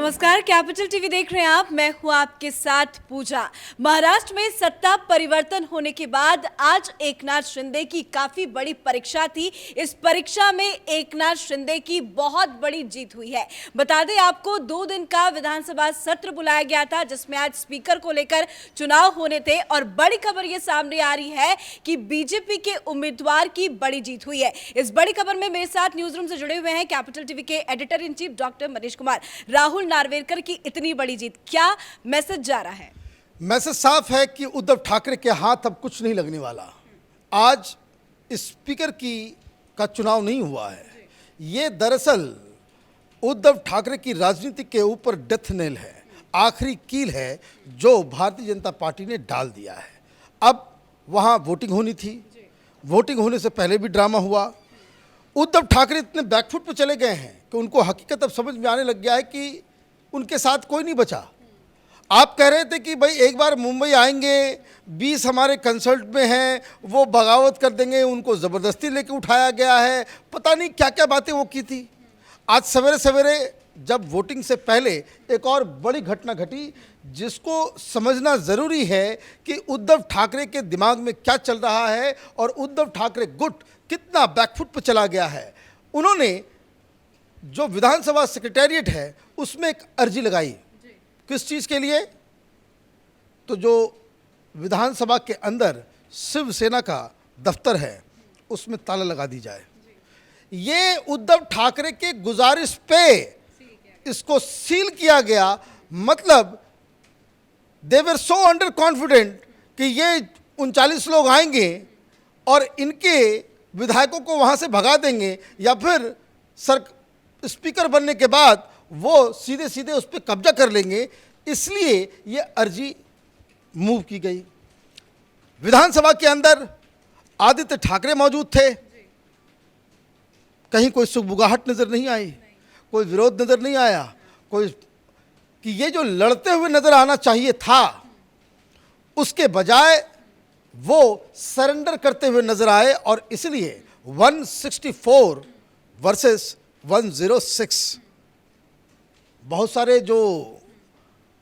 नमस्कार, capital TV देख रहे हैं आप। मैं हूं आपके साथ पूजा। महाराष्ट्र में सत्ता परिवर्तन होने के बाद आज एकनाथ शिंदे की काफी बड़ी परीक्षा थी। इस परीक्षा में एकनाथ शिंदे की बहुत बड़ी जीत हुई है। बता दें आपको, 2 दिन का विधानसभा सत्र बुलाया गया था जिसमें आज स्पीकर को लेकर चुनाव होने थे और बड़ी खबर यह सामने आ रही है कि बीजेपी के उम्मीदवार की बड़ी जीत हुई है। इस बड़ी खबर में मेरे साथ न्यूज रूम से जुड़े हुए हैं कैपिटल टीवी के editor in chief doctor Manish Kumar. Rahul Narwekar की इतनी बड़ी जीत, क्या मैसेज जा रहा है? मैसेज साफ है कि उद्धव ठाकरे के हाथ अब कुछ नहीं लगने वाला। आज स्पीकर का चुनाव नहीं हुआ है, ये दरअसल उद्धव ठाकरे की राजनीति के ऊपर डेथ नेल है, आखिरी कील है जो भारतीय जनता पार्टी ने डाल दिया है। अब वहाँ वोटिंग होनी थी, वोटिंग होने से पहले भी ड्रामा हुआ। उद्धव ठाकरे इतने बैकफुट पर चले गए हैं कि उनको हकीकत अब समझ में आने लग गया है कि उनके साथ कोई नहीं बचा। आप कह रहे थे कि भाई एक बार मुंबई आएंगे, 20 हमारे कंसल्ट में हैं, वो बगावत कर देंगे, उनको ज़बरदस्ती लेके उठाया गया है, पता नहीं क्या क्या बातें वो की थी। आज सवेरे सवेरे जब वोटिंग से पहले एक और बड़ी घटना घटी जिसको समझना ज़रूरी है कि उद्धव ठाकरे के दिमाग में क्या चल रहा है और उद्धव ठाकरे गुट कितना बैकफुट पर चला गया है। उन्होंने जो विधानसभा सेक्रेटेरिएट है उसमें एक अर्जी लगाई। किस चीज़ के लिए? तो जो विधानसभा के अंदर शिवसेना का दफ्तर है उसमें ताला लगा दी जाए। ये उद्धव ठाकरे के गुजारिश पे इसको सील किया गया। मतलब दे वर सो अंडर कॉन्फिडेंट कि ये 39 लोग आएंगे और इनके विधायकों को वहाँ से भगा देंगे या फिर स्पीकर बनने के बाद वो सीधे सीधे उस पर कब्जा कर लेंगे, इसलिए ये अर्जी मूव की गई। विधानसभा के अंदर आदित्य ठाकरे मौजूद थे, कहीं कोई सुगबुगाहट नज़र नहीं आई, कोई विरोध नज़र नहीं आया, कोई कि ये जो लड़ते हुए नज़र आना चाहिए था उसके बजाय वो सरेंडर करते हुए नज़र आए और इसलिए 164 वर्सेस 106 बहुत सारे जो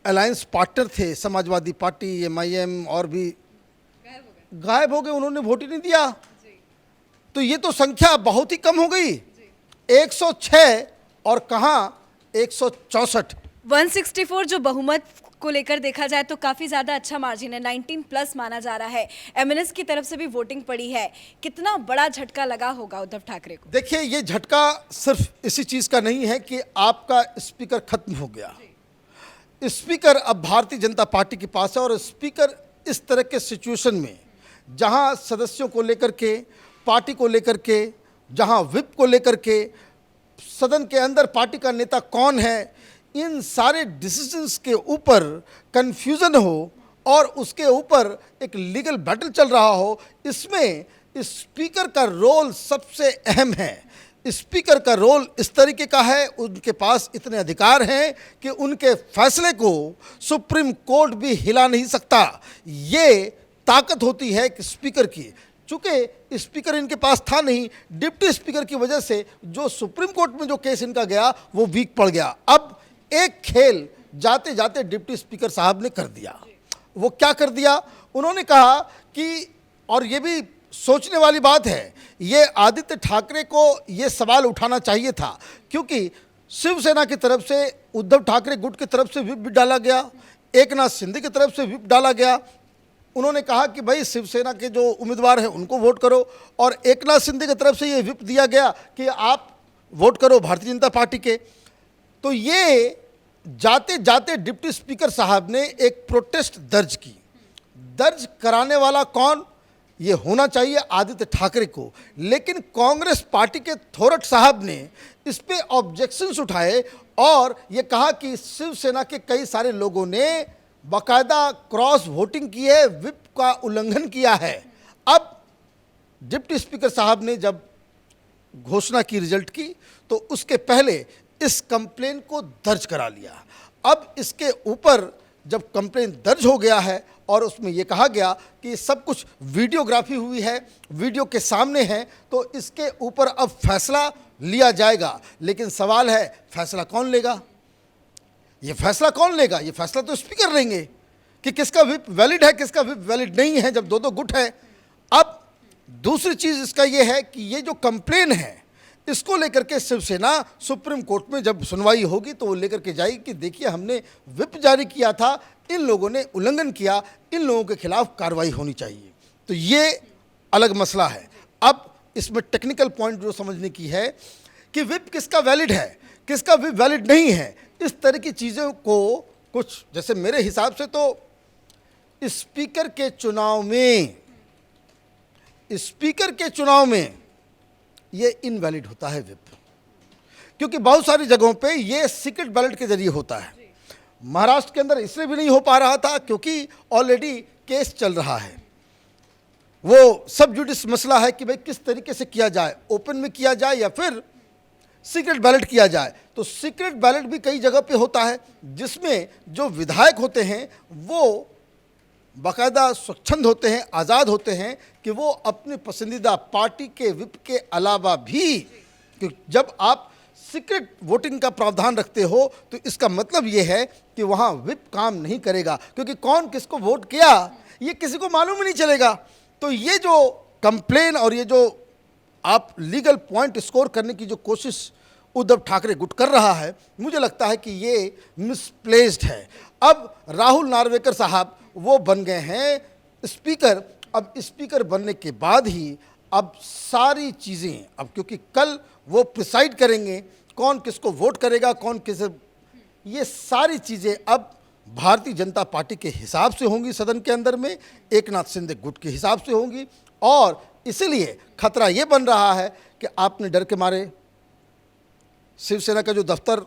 अलायंस पार्टनर थे, समाजवादी पार्टी, MIM और भी गायब हो गए, उन्होंने वोट ही नहीं दिया। तो ये तो संख्या बहुत ही कम हो गई, 106 और कहाँ 164। 164 जो बहुमत को लेकर देखा जाए तो काफी ज्यादा अच्छा मार्जिन है, 19+ माना जा रहा है। MNS की तरफ से भी वोटिंग पड़ी है। कितना बड़ा झटका लगा होगा उद्धव ठाकरे को? देखिए, ये झटका सिर्फ इसी चीज का नहीं है कि आपका स्पीकर खत्म हो गया। स्पीकर अब भारतीय जनता पार्टी के पास है और स्पीकर इस तरह के सिचुएशन में जहां सदस्यों को लेकर के, पार्टी को लेकर के, जहां विप को लेकर के, सदन के अंदर पार्टी का नेता कौन है, इन सारे डिसीजंस के ऊपर कंफ्यूजन हो और उसके ऊपर एक लीगल बैटल चल रहा हो, इसमें स्पीकर का रोल सबसे अहम है। स्पीकर का रोल इस तरीके का है, उनके पास इतने अधिकार हैं कि उनके फैसले को सुप्रीम कोर्ट भी हिला नहीं सकता। ये ताकत होती है कि स्पीकर की। चूँकि स्पीकर इनके पास था नहीं, डिप्टी स्पीकर की वजह से जो सुप्रीम कोर्ट में जो केस इनका गया वो वीक पड़ गया। अब एक खेल जाते जाते डिप्टी स्पीकर साहब ने कर दिया। वो क्या कर दिया? उन्होंने कहा कि, और ये भी सोचने वाली बात है, ये आदित्य ठाकरे को ये सवाल उठाना चाहिए था क्योंकि शिवसेना की तरफ से उद्धव ठाकरे गुट की तरफ से व्हिप भी डाला गया, एकनाथ शिंदे की तरफ से व्हिप डाला गया। उन्होंने कहा कि भाई शिवसेना के जो उम्मीदवार हैं उनको वोट करो, और एकनाथ शिंदे की तरफ से ये व्हिप दिया गया कि आप वोट करो भारतीय जनता पार्टी के। तो ये जाते जाते डिप्टी स्पीकर साहब ने एक प्रोटेस्ट दर्ज की। दर्ज कराने वाला कौन? ये होना चाहिए आदित्य ठाकरे को, लेकिन कांग्रेस पार्टी के थोरट साहब ने इस पे ऑब्जेक्शंस उठाए और ये कहा कि शिवसेना के कई सारे लोगों ने बाकायदा क्रॉस वोटिंग की है, विप का उल्लंघन किया है। अब डिप्टी स्पीकर साहब ने जब घोषणा की रिजल्ट की तो उसके पहले इस कंप्लेन को दर्ज करा लिया। अब इसके ऊपर जब कंप्लेन दर्ज हो गया है और उसमें यह कहा गया कि सब कुछ वीडियोग्राफी हुई है, वीडियो के सामने है, तो इसके ऊपर अब फैसला लिया जाएगा। लेकिन सवाल है, फैसला कौन लेगा? ये फैसला कौन लेगा? ये फैसला तो स्पीकर लेंगे कि किसका व्हिप वैलिड है, किसका व्हिप वैलिड नहीं है, जब दो दो गुट है। अब दूसरी चीज इसका ये है कि ये जो कंप्लेन है इसको लेकर के शिवसेना सुप्रीम कोर्ट में जब सुनवाई होगी तो वो लेकर के जाएगी कि देखिए हमने व्हिप जारी किया था, इन लोगों ने उल्लंघन किया, इन लोगों के खिलाफ कार्रवाई होनी चाहिए। तो ये अलग मसला है। अब इसमें टेक्निकल पॉइंट जो समझने की है कि व्हिप किसका वैलिड है, किसका व्हिप वैलिड नहीं है, इस तरह की चीज़ों को कुछ जैसे मेरे हिसाब से तो स्पीकर के चुनाव में ये इनवैलिड होता है व्हिप, क्योंकि बहुत सारी जगहों पे ये सीक्रेट बैलेट के जरिए होता है। महाराष्ट्र के अंदर इसलिए भी नहीं हो पा रहा था क्योंकि ऑलरेडी केस चल रहा है, वो सब जुडिस मसला है कि भाई किस तरीके से किया जाए, ओपन में किया जाए या फिर सीक्रेट बैलेट किया जाए। तो सीक्रेट बैलेट भी कई जगह पे होता है जिसमें जो विधायक होते हैं वो बाकायदा स्वच्छंद होते हैं, आज़ाद होते हैं कि वो अपनी पसंदीदा पार्टी के व्हिप के अलावा भी, क्योंकि जब आप सीक्रेट वोटिंग का प्रावधान रखते हो तो इसका मतलब ये है कि वहाँ व्हिप काम नहीं करेगा, क्योंकि कौन किसको वोट किया ये किसी को मालूम ही नहीं चलेगा। तो ये जो कंप्लेन और ये जो आप लीगल पॉइंट स्कोर करने की जो कोशिश उद्धव ठाकरे गुट कर रहा है, मुझे लगता है कि ये मिसप्लेस्ड है। अब राहुल नार्वेकर साहब वो बन गए हैं स्पीकर। अब स्पीकर बनने के बाद ही अब सारी चीज़ें, अब क्योंकि कल वो प्रिसाइड करेंगे कौन किसको वोट करेगा, कौन किसे, ये सारी चीज़ें अब भारतीय जनता पार्टी के हिसाब से होंगी सदन के अंदर में, एकनाथ शिंदे गुट के हिसाब से होंगी। और इसीलिए खतरा ये बन रहा है कि आपने डर के मारे शिवसेना का जो दफ्तर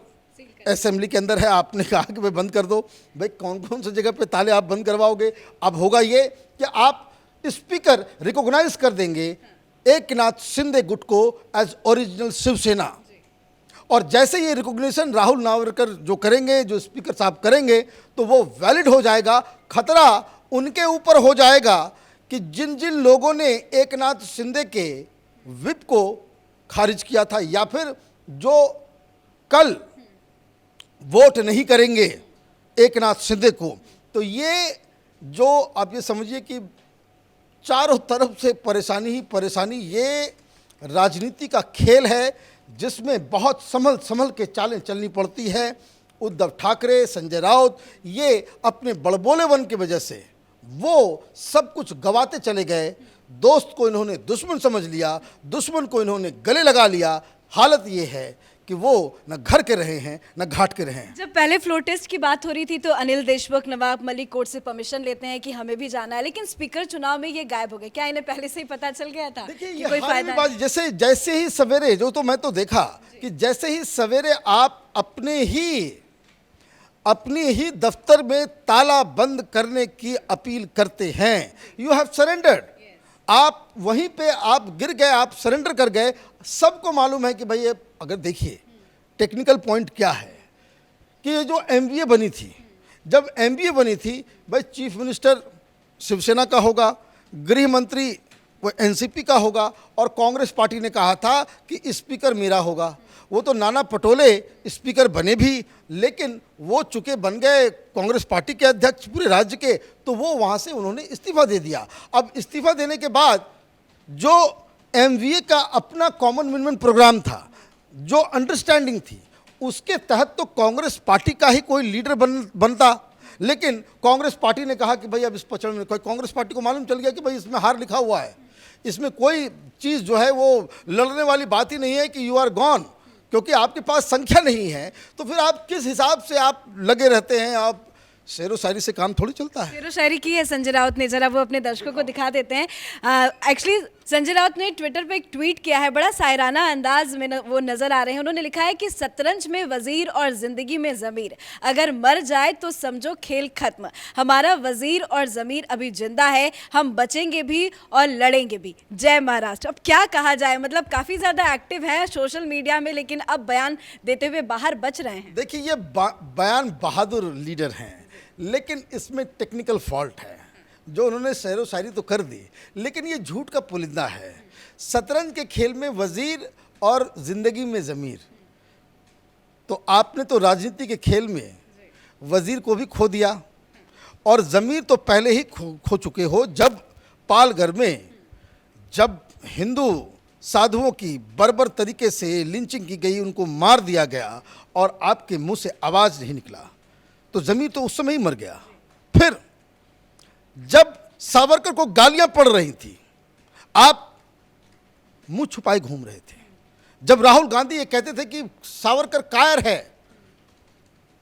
असेंबली के अंदर है, आपने कहा कि भाई बंद कर दो। भाई कौन कौन सी जगह पे ताले आप बंद करवाओगे? अब होगा ये कि आप स्पीकर रिकॉग्नाइज कर देंगे एकनाथ शिंदे गुट को एज ओरिजिनल शिवसेना, और जैसे ये रिकॉग्निशन राहुल नार्वेकर जो करेंगे, जो स्पीकर साहब करेंगे, तो वो वैलिड हो जाएगा। खतरा उनके ऊपर हो जाएगा कि जिन जिन लोगों ने एकनाथ शिंदे के व्हिप को खारिज किया था या फिर जो कल वोट नहीं करेंगे एकनाथ शिंदे को, तो ये जो आप ये समझिए कि चारों तरफ से परेशानी ही परेशानी, ये राजनीति का खेल है जिसमें बहुत संभल संभल के चालें चलनी पड़ती है। उद्धव ठाकरे, संजय राउत, ये अपने बड़बोलेपन की वजह से वो सब कुछ गंवाते चले गए। दोस्त को इन्होंने दुश्मन समझ लिया, दुश्मन को इन्होंने गले लगा लिया। हालत ये है कि वो न घर के रहे हैं न घाट के रहे हैं। जब पहले फ्लोर टेस्ट की बात हो रही थी तो अनिल देशमुख, नवाब मलिक कोर्ट से परमिशन लेते हैं कि हमें भी जाना है, लेकिन स्पीकर चुनाव में ये गायब हो गए। क्या इन्हें पहले से ही पता चल गया था? देखिए कि ये कोई फायदा नहीं? जैसे ही सवेरे जो तो मैं तो देखा कि जैसे ही सवेरे आप अपने ही दफ्तर में ताला बंद करने की अपील करते हैं, यू हैव सरेंडर्ड। आप वहीं पे आप गिर गए, आप सरेंडर कर गए। सबको मालूम है कि भाई ये, अगर देखिए टेक्निकल पॉइंट क्या है कि ये जो एमबीए बनी थी, जब एमबीए बनी थी, भाई चीफ मिनिस्टर शिवसेना का होगा, गृह मंत्री वो एनसीपी का होगा, और कांग्रेस पार्टी ने कहा था कि स्पीकर मेरा होगा। वो तो नाना पटोले स्पीकर बने भी, लेकिन वो चूंकि बन गए कांग्रेस पार्टी के अध्यक्ष पूरे राज्य के, तो वो वहाँ से उन्होंने इस्तीफा दे दिया। अब इस्तीफा देने के बाद जो एमवीए का अपना कॉमन मिनिमम प्रोग्राम था, जो अंडरस्टैंडिंग थी, उसके तहत तो कांग्रेस पार्टी का ही कोई लीडर बनता, लेकिन कांग्रेस पार्टी ने कहा कि भाई अब इस पर चढ़ने, कोई कांग्रेस पार्टी को मालूम चल गया कि भाई इसमें हार लिखा हुआ है, इसमें कोई चीज़ जो है वो लड़ने वाली बात ही नहीं है कि यू आर गॉन, क्योंकि आपके पास संख्या नहीं है। तो फिर आप किस हिसाब से आप लगे रहते हैं? आप शेरो शायरी से काम थोड़ी चलता है। शेरो शायरी की है संजय राउत ने, जरा वो अपने दर्शकों को दिखा देते हैं। एक्चुअली संजय राउत ने ट्विटर पे एक ट्वीट किया है, बड़ा शायराना अंदाज में वो नजर आ रहे हैं। उन्होंने लिखा है कि शतरंज में वजीर और जिंदगी में ज़मीर, अगर मर जाए तो समझो खेल खत्म। हमारा वजीर और ज़मीर अभी जिंदा है, हम बचेंगे भी और लड़ेंगे भी। जय महाराष्ट्र। अब क्या कहा जाए, मतलब काफ़ी ज़्यादा एक्टिव है सोशल मीडिया में, लेकिन अब बयान देते हुए बाहर बच रहे हैं। देखिए ये बयान बहादुर लीडर हैं, लेकिन इसमें टेक्निकल फॉल्ट है। जो उन्होंने शेरो शायरी तो कर दी, लेकिन ये झूठ का पुलिंदा है। शतरंज के खेल में वजीर और जिंदगी में ज़मीर, तो आपने तो राजनीति के खेल में वजीर को भी खो दिया और ज़मीर तो पहले ही खो चुके हो जब पालघर में जब हिंदू साधुओं की बर्बर तरीके से लिंचिंग की गई, उनको मार दिया गया और आपके मुंह से आवाज़ नहीं निकला, तो ज़मीर तो उस समय ही मर गया। फिर जब सावरकर को गालियां पड़ रही थी, आप मुंह छुपाए घूम रहे थे। जब राहुल गांधी ये कहते थे कि सावरकर कायर है,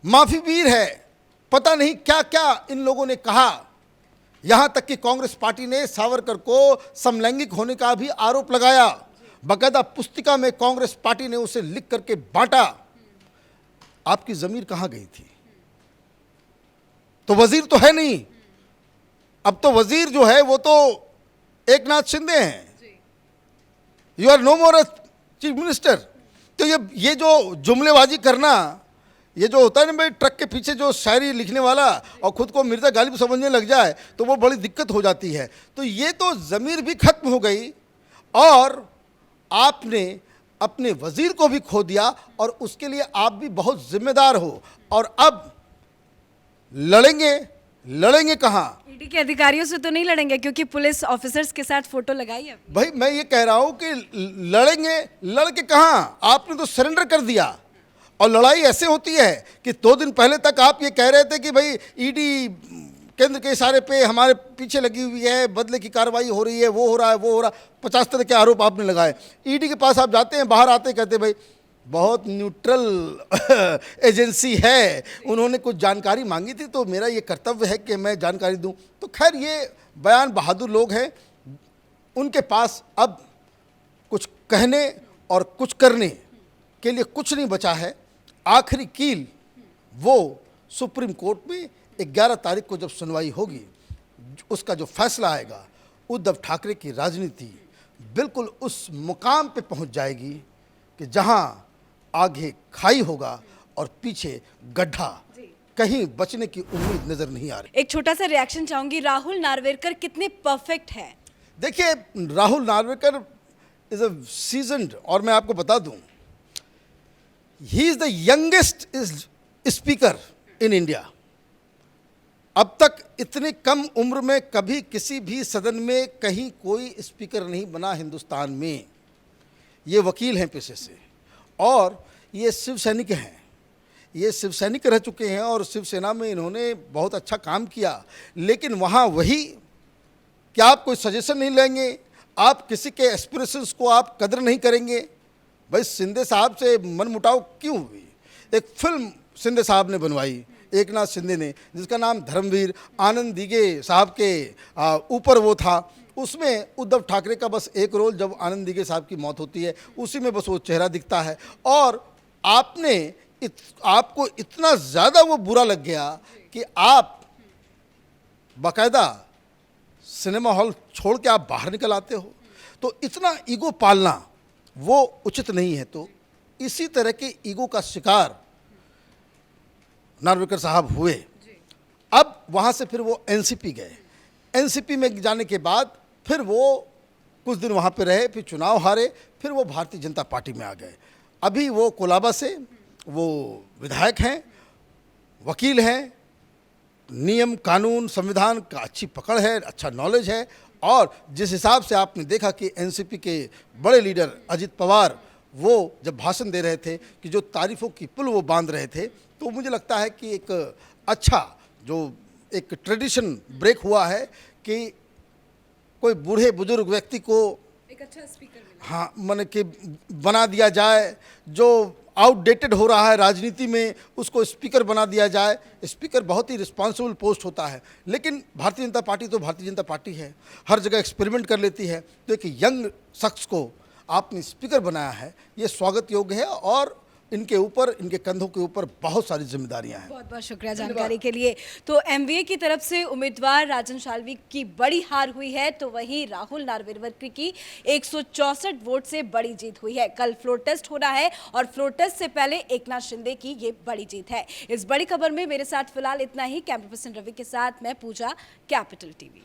माफी वीर है, पता नहीं क्या क्या इन लोगों ने कहा, यहां तक कि कांग्रेस पार्टी ने सावरकर को समलैंगिक होने का भी आरोप लगाया। बकायदा पुस्तिका में कांग्रेस पार्टी ने उसे लिख करके बांटा। आपकी जमीर कहां गई थी? तो वजीर तो है नहीं, अब तो वजीर जो है वो तो एक नाथ शिंदे हैं। You are no more chief minister. तो ये जो जुमलेबाजी करना, ये जो होता है ना भाई, ट्रक के पीछे जो शायरी लिखने वाला और खुद को मिर्जा गालिब समझने लग जाए तो वो बड़ी दिक्कत हो जाती है। तो ये तो ज़मीर भी खत्म हो गई और आपने अपने वजीर को भी खो दिया और उसके लिए आप भी बहुत जिम्मेदार हो। और अब लड़ेंगे कहाँ? ईडी के अधिकारियों से तो नहीं लड़ेंगे क्योंकि पुलिस ऑफिसर्स के साथ फोटो लगाई है। भाई मैं ये कह रहा हूं कि लड़ के कहाँ? आपने तो सरेंडर कर दिया। और लड़ाई ऐसे होती है कि 2 दिन पहले तक आप ये कह रहे थे कि भाई ईडी केंद्र के इशारे पे हमारे पीछे लगी हुई है, बदले की कार्रवाई हो रही है, वो हो रहा है, वो हो रहा है, 50 तरह के आरोप आपने लगाए। ईडी के पास आप जाते हैं, बाहर आते कहते भाई बहुत न्यूट्रल एजेंसी है, उन्होंने कुछ जानकारी मांगी थी तो मेरा ये कर्तव्य है कि मैं जानकारी दूं। तो खैर ये बयान बहादुर लोग हैं, उनके पास अब कुछ कहने और कुछ करने के लिए कुछ नहीं बचा है। आखिरी कील वो सुप्रीम कोर्ट में 11 तारीख को जब सुनवाई होगी, उसका जो फैसला आएगा, उद्धव ठाकरे की राजनीति बिल्कुल उस मुकाम पे पहुंच जाएगी कि जहां आगे खाई होगा और पीछे गड्ढा, कहीं बचने की उम्मीद नजर नहीं आ रही। एक छोटा सा रिएक्शन चाहूंगी, राहुल नार्वेकर कितने परफेक्ट हैं? देखिए, Rahul Narwekar is a seasoned, और मैं आपको बता दूं, he is the youngest speaker in India. अब तक इतने कम उम्र में कभी किसी भी सदन में कहीं कोई स्पीकर नहीं बना हिंदुस्तान में। ये वकील हैं पेशे से और ये शिव सैनिक हैं, ये शिव सैनिक रह चुके हैं और शिवसेना में इन्होंने बहुत अच्छा काम किया। लेकिन वहाँ वही कि आप कोई सजेशन नहीं लेंगे, आप किसी के एस्पिरेशंस को आप कदर नहीं करेंगे। भाई शिंदे साहब से मनमुटाव क्यों हुई? एक फिल्म शिंदे साहब ने बनवाई, एक नाथ शिंदे ने, जिसका नाम धर्मवीर, आनंद दीघे साहब के ऊपर वो था। उसमें उद्धव ठाकरे का बस एक रोल, जब आनंद दीघे साहब की मौत होती है उसी में बस वो चेहरा दिखता है। और आपको इतना ज़्यादा वो बुरा लग गया कि आप बाकायदा सिनेमा हॉल छोड़ के आप बाहर निकल आते हो। तो इतना ईगो पालना वो उचित नहीं है। तो इसी तरह के ईगो का शिकार नार्वेकर साहब हुए। अब वहाँ से फिर वो एनसीपी गए। एनसीपी में जाने के बाद फिर वो कुछ दिन वहाँ पे रहे, फिर चुनाव हारे, फिर वो भारतीय जनता पार्टी में आ गए। अभी वो कोलाबा से वो विधायक हैं, वकील हैं, नियम कानून संविधान का अच्छी पकड़ है, अच्छा नॉलेज है। और जिस हिसाब से आपने देखा कि एनसीपी के बड़े लीडर अजित पवार वो जब भाषण दे रहे थे कि जो तारीफ़ों की पुल वो बांध रहे थे, तो मुझे लगता है कि एक अच्छा जो एक ट्रेडिशन ब्रेक हुआ है कि कोई बूढ़े बुजुर्ग व्यक्ति को एक अच्छा स्पीकर मिला। हाँ, माने कि बना दिया जाए, जो आउटडेटेड हो रहा है राजनीति में उसको स्पीकर बना दिया जाए। स्पीकर बहुत ही रिस्पॉन्सिबल पोस्ट होता है, लेकिन भारतीय जनता पार्टी तो भारतीय जनता पार्टी है, हर जगह एक्सपेरिमेंट कर लेती है। तो एक यंग शख्स को आपने स्पीकर बनाया है, ये स्वागत योग्य है और इनके ऊपर, इनके कंधों के ऊपर बहुत सारी जिम्मेदारियां हैं। बहुत बहुत शुक्रिया जानकारी के लिए। तो एमवीए की तरफ से उम्मीदवार राजन शाल्वी की बड़ी हार हुई है, तो वहीं राहुल नार्वेकर की 164 वोट से बड़ी जीत हुई है। कल फ्लोर टेस्ट होना है और फ्लोर टेस्ट से पहले एकनाथ शिंदे की ये बड़ी जीत है। इस बड़ी खबर में मेरे साथ फिलहाल इतना ही। कैमरा पर्सन रवि के साथ मैं पूजा, कैपिटल टीवी।